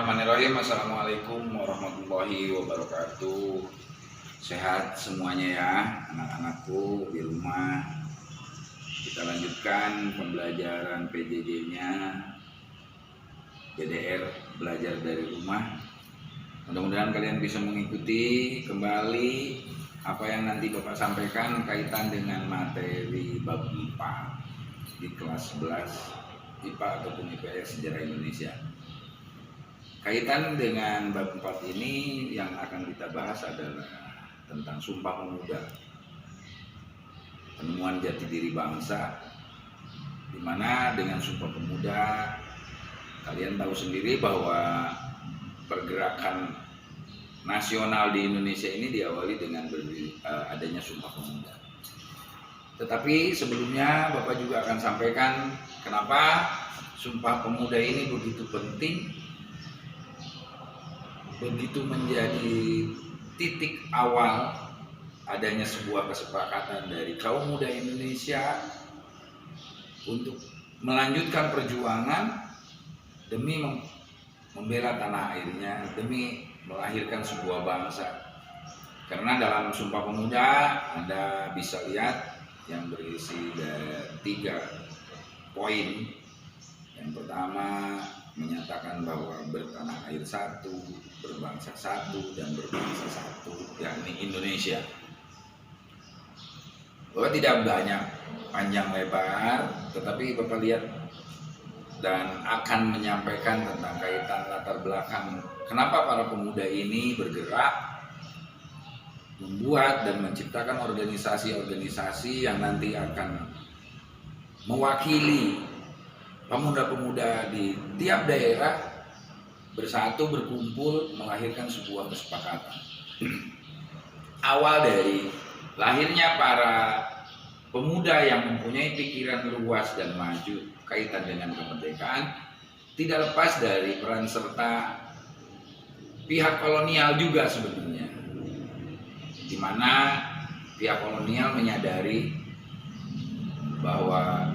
Bismillahirrahmanirrahim. Assalamualaikum warahmatullahi wabarakatuh. Sehat semuanya ya anak-anakku di rumah. Kita lanjutkan pembelajaran PJJ-nya BDR, belajar dari rumah. Mudah-mudahan kalian bisa mengikuti kembali apa yang nanti Bapak sampaikan kaitan dengan materi bab 4 di kelas 11 IPA ataupun IPS Sejarah Indonesia. Kaitan dengan bab 4 ini yang akan kita bahas adalah tentang Sumpah Pemuda, penemuan jati diri bangsa, di mana dengan Sumpah Pemuda kalian tahu sendiri bahwa pergerakan nasional di Indonesia ini diawali dengan adanya Sumpah Pemuda. Tetapi sebelumnya Bapak juga akan sampaikan kenapa Sumpah Pemuda ini begitu penting, begitu menjadi titik awal adanya sebuah kesepakatan dari kaum muda Indonesia untuk melanjutkan perjuangan demi membela tanah airnya, demi melahirkan sebuah bangsa. Karena dalam Sumpah Pemuda Anda bisa lihat yang berisi dari 3 poin. Yang pertama menyatakan bahwa bertanah air satu, berbangsa satu, dan berbangsa satu, yakni Indonesia. Bahwa tidak banyak panjang lebar, tetapi Bapak lihat dan akan menyampaikan tentang kaitan latar belakang kenapa para pemuda ini bergerak, membuat dan menciptakan organisasi-organisasi yang nanti akan mewakili pemuda-pemuda di tiap daerah bersatu, berkumpul, melahirkan sebuah kesepakatan. Awal dari lahirnya para pemuda yang mempunyai pikiran luas dan maju kaitan dengan kemerdekaan tidak lepas dari peran serta pihak kolonial juga sebenarnya, di mana pihak kolonial menyadari bahwa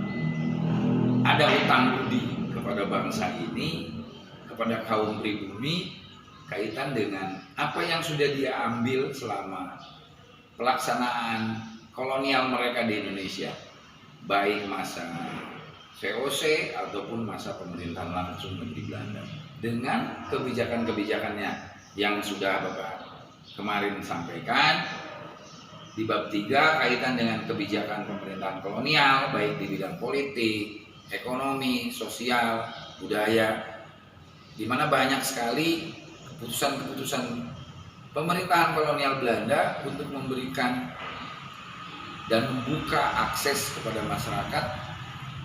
ada utang budi kepada bangsa ini, kepada kaum pribumi, kaitan dengan apa yang sudah dia ambil selama pelaksanaan kolonial mereka di Indonesia, baik masa VOC ataupun masa pemerintahan langsung negeri Belanda, dengan kebijakan-kebijakannya yang sudah Bapak kemarin sampaikan di bab 3 kaitan dengan kebijakan pemerintahan kolonial, baik di bidang politik, ekonomi, sosial, budaya, di mana banyak sekali keputusan-keputusan pemerintahan kolonial Belanda untuk memberikan dan membuka akses kepada masyarakat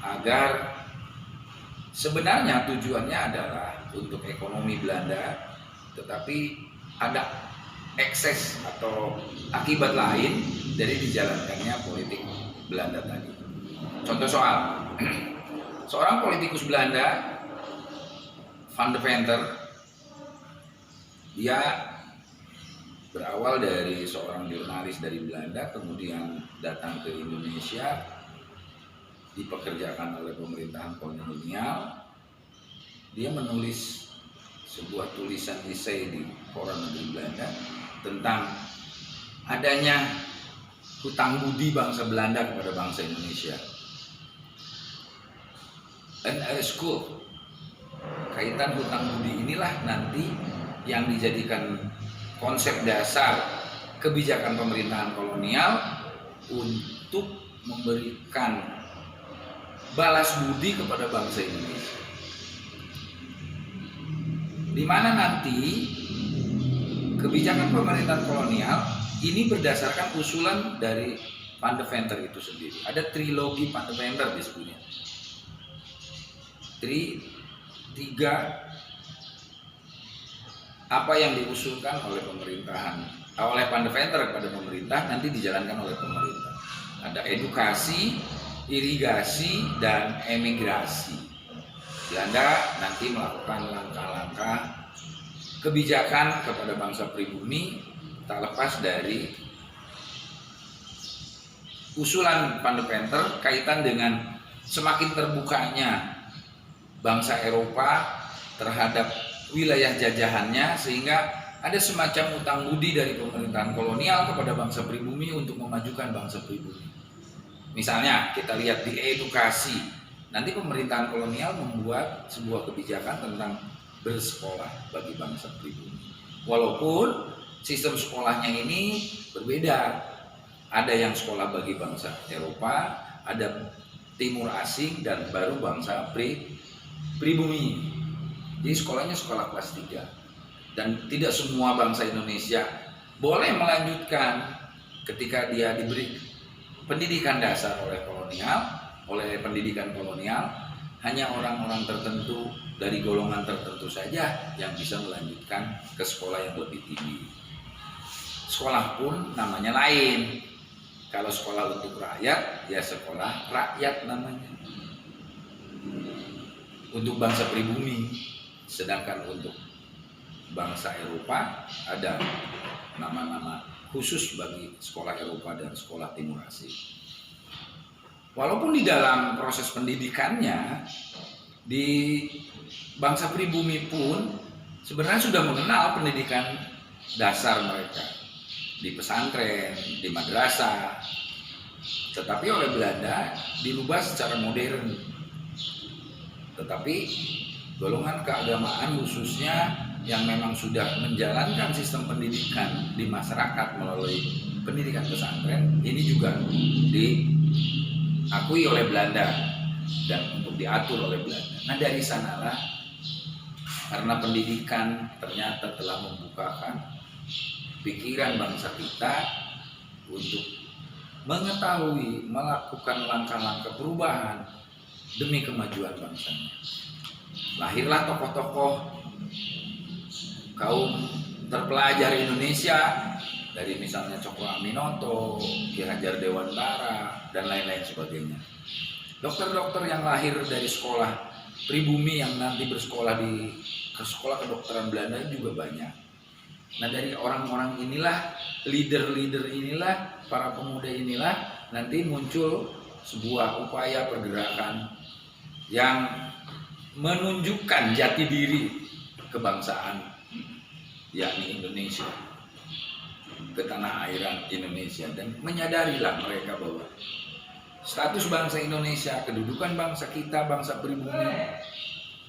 agar sebenarnya tujuannya adalah untuk ekonomi Belanda, tetapi ada ekses atau akibat lain dari dijalankannya politik Belanda tadi. Contoh soal seorang politikus Belanda, Van de Venter, dia berawal dari seorang jurnalis dari Belanda, kemudian datang ke Indonesia, dipekerjakan oleh pemerintahan kolonial. Dia menulis sebuah tulisan esai di koran negeri Belanda tentang adanya hutang budi bangsa Belanda kepada bangsa Indonesia. School kaitan hutang budi inilah nanti yang dijadikan konsep dasar kebijakan pemerintahan kolonial untuk memberikan balas budi kepada bangsa Indonesia, di mana nanti kebijakan pemerintahan kolonial ini berdasarkan usulan dari Van de Venter itu sendiri. Ada trilogi Van de Venter disebutnya. 3 apa yang diusulkan oleh pemerintahan oleh Van de Venter kepada pemerintah nanti dijalankan oleh pemerintah. Ada edukasi, irigasi, dan emigrasi. Belanda nanti melakukan langkah-langkah kebijakan kepada bangsa pribumi tak lepas dari usulan Van de Venter kaitan dengan semakin terbukanya bangsa Eropa terhadap wilayah jajahannya, sehingga ada semacam utang budi dari pemerintahan kolonial kepada bangsa pribumi untuk memajukan bangsa pribumi. Misalnya kita lihat di edukasi, nanti pemerintahan kolonial membuat sebuah kebijakan tentang bersekolah bagi bangsa pribumi. Walaupun sistem sekolahnya ini berbeda, ada yang sekolah bagi bangsa Eropa, ada timur asing, dan baru bangsa pribumi. Jadi sekolahnya sekolah kelas 3. Dan tidak semua bangsa Indonesia boleh melanjutkan ketika dia diberi pendidikan dasar oleh pendidikan kolonial. Hanya orang-orang tertentu dari golongan tertentu saja yang bisa melanjutkan ke sekolah yang lebih tinggi. Sekolah pun namanya lain. Kalau sekolah untuk rakyat, ya sekolah rakyat namanya. Untuk bangsa pribumi. Sedangkan untuk bangsa Eropa ada nama-nama khusus bagi sekolah Eropa dan sekolah timur asing. Walaupun di dalam proses pendidikannya di bangsa pribumi pun sebenarnya sudah mengenal pendidikan dasar mereka di pesantren, di madrasah, tetapi oleh Belanda dirubah secara modern. Tetapi golongan keagamaan khususnya yang memang sudah menjalankan sistem pendidikan di masyarakat melalui pendidikan pesantren ini juga diakui oleh Belanda dan untuk diatur oleh Belanda. Nah dari sanalah, karena pendidikan ternyata telah membukakan pikiran bangsa kita untuk mengetahui, melakukan langkah-langkah perubahan demi kemajuan bangsanya. Lahirlah tokoh-tokoh kaum terpelajar Indonesia dari misalnya Cokro Aminoto, Ki Hajar Dewantara, dan lain-lain sebagainya. Dokter-dokter yang lahir dari sekolah pribumi yang nanti bersekolah di sekolah kedokteran Belanda juga banyak. Nah dari orang-orang inilah, leader-leader inilah, para pemuda inilah nanti muncul sebuah upaya pergerakan yang menunjukkan jati diri kebangsaan, yakni Indonesia, ke tanah airan Indonesia, dan menyadarilah mereka bahwa status bangsa Indonesia, kedudukan bangsa kita, bangsa pribumi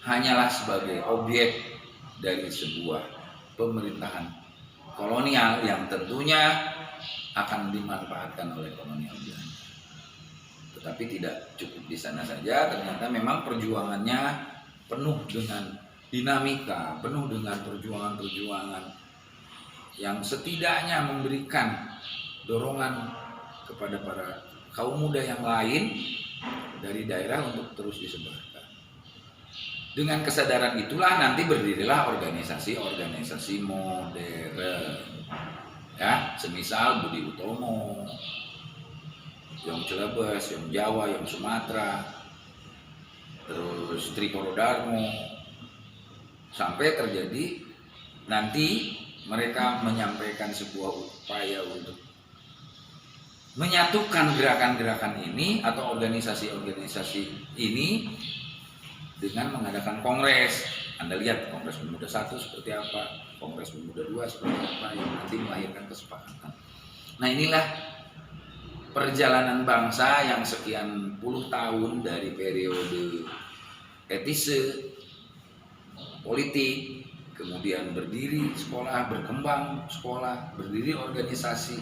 hanyalah sebagai objek dari sebuah pemerintahan kolonial yang tentunya akan dimanfaatkan oleh kolonial Belanda. Tetapi tidak cukup di sana saja, ternyata memang perjuangannya penuh dengan dinamika, penuh dengan perjuangan-perjuangan yang setidaknya memberikan dorongan kepada para kaum muda yang lain dari daerah untuk terus disebarkan. Dengan kesadaran itulah nanti berdirilah organisasi-organisasi modern, ya, semisal Budi Utomo, Yong Celebes, Yong Jawa, Yong Sumatera, terus Trikoro Darmo, sampai terjadi nanti mereka menyampaikan sebuah upaya untuk menyatukan gerakan-gerakan ini atau organisasi-organisasi ini dengan mengadakan kongres. Anda lihat Kongres Pemuda 1 seperti apa, Kongres Pemuda 2 seperti apa, yang nanti melahirkan kesepakatan. Nah inilah perjalanan bangsa yang sekian puluh tahun dari periode etise, politik, kemudian berdiri sekolah, berkembang sekolah, berdiri organisasi,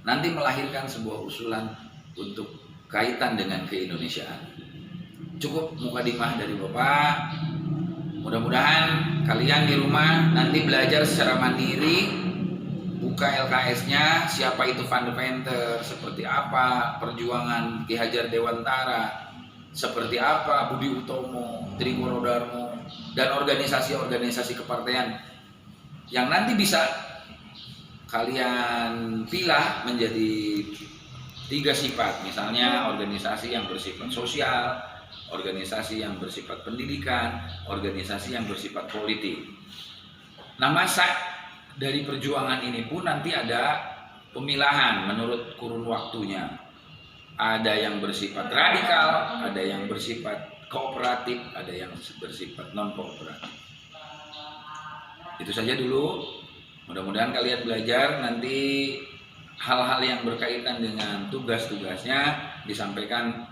nanti melahirkan sebuah usulan untuk kaitan dengan keindonesiaan. Cukup mukadimah dari Bapak. Mudah-mudahan kalian di rumah nanti belajar secara mandiri, buka LKS-nya, siapa itu Van de Venter, seperti apa perjuangan Ki Hajar Dewantara, seperti apa Budi Utomo, Trikoro Darmo, dan organisasi-organisasi kepartean yang nanti bisa kalian pilah menjadi 3 sifat. Misalnya organisasi yang bersifat sosial, organisasi yang bersifat pendidikan, organisasi yang bersifat politik. Nah masa dari perjuangan ini pun nanti ada pemilahan menurut kurun waktunya. Ada yang bersifat radikal, ada yang bersifat kooperatif, ada yang bersifat non kooperatif. Itu saja dulu. Mudah-mudahan kalian belajar, nanti hal-hal yang berkaitan dengan tugas-tugasnya disampaikan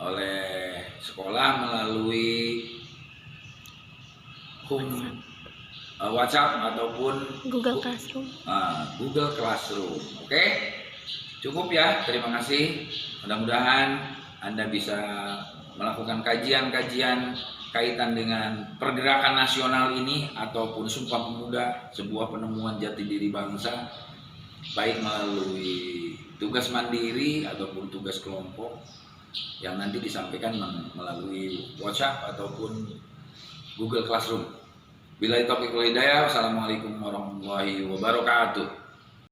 oleh sekolah melalui WhatsApp ataupun Google Classroom. Google Classroom. Oke, cukup ya. Terima kasih. Mudah-mudahan Anda bisa melakukan kajian-kajian kaitan dengan pergerakan nasional ini ataupun Sumpah Pemuda, sebuah penemuan jati diri bangsa, baik melalui tugas mandiri ataupun tugas kelompok yang nanti disampaikan melalui WhatsApp ataupun Google Classroom. Billahi taufiq wal hidayah. Wassalamualaikum warahmatullahi wabarakatuh.